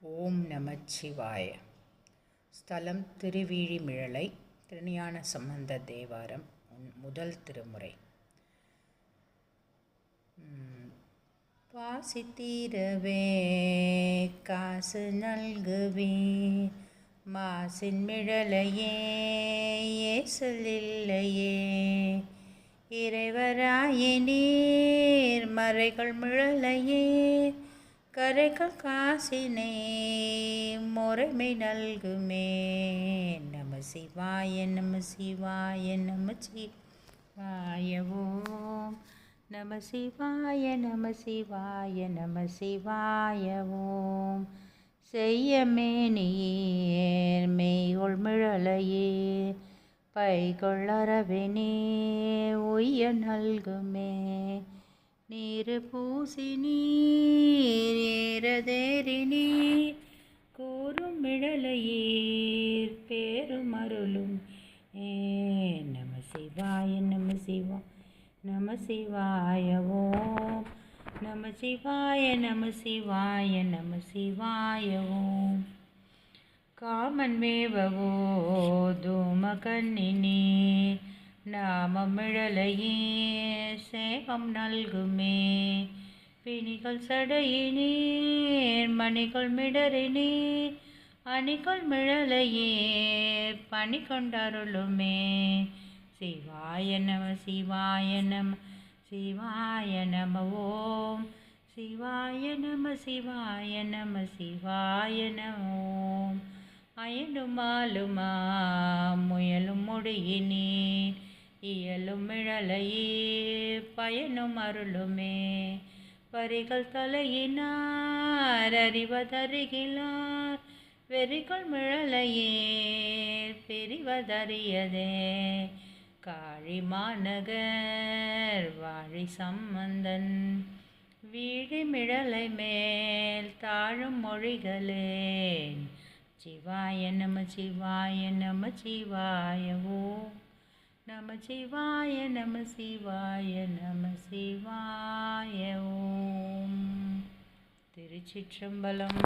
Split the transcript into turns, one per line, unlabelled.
ஓம் நமச்சிவாய. ஸ்தலம் திருவிழிமிழலை. திருஞான சம்பந்த தேவாரம் முதல் திருமுறை. பாசித்தீரவே காசு நல்குவே மாசின் மிழலையே ஏசலில்லையே இறைவராய நீர் மறைகள் மிழலையே கரைகள் காசினை முறைமை நல்குமே. நம சிவாய நம சிவாய நம சிவாய ஓம் நம சிவாய நம சிவாய நம சிவாய ஓம். செய்யமேனியேர் மெய்கொள் மிழலையே பைகொள்ளறவினே உய்ய நல்குமே. நீரு பூசி நீர் ஏறதேறி நீர் கூறும் மிழலையீர் பேரும் அருளும் நம சிவாய நம சிவா நம சிவாய ஓம் நம சிவாய நம சிவாய நம சிவாய ஓம். காமன் மேவவோ தூம கண்ணினே நாமமிழலையே சேவம் நல்குமே. பிணிகள் சடையினீர் மணிகள் மிடறினீர் அணிகள் மிழலையே பணி கொண்டருளுமே. சிவாய நம சிவாய நம சிவாய நம ஓம் சிவாய நம சிவாய நம சிவாய நம ஓம். அயலும் ஆளுமா முயலும் முடியினீர் இயலும் மிழலையே பயனும் அருளுமே. வரிகள் தலையினார் அறிவதறிகிலார் வெறிகள் மிழலையே பெரிவதறியதே. காழி மாநகர் வாழி சம்பந்தன் வீழி மிழலை மேல் தாழும் மொழிகளேன். சிவாய நம சிவாய நம சிவாய ஓம் நம சிவாய நம சிவாய நம சிவாய ஓம். திருச்சிற்றம்பலம்.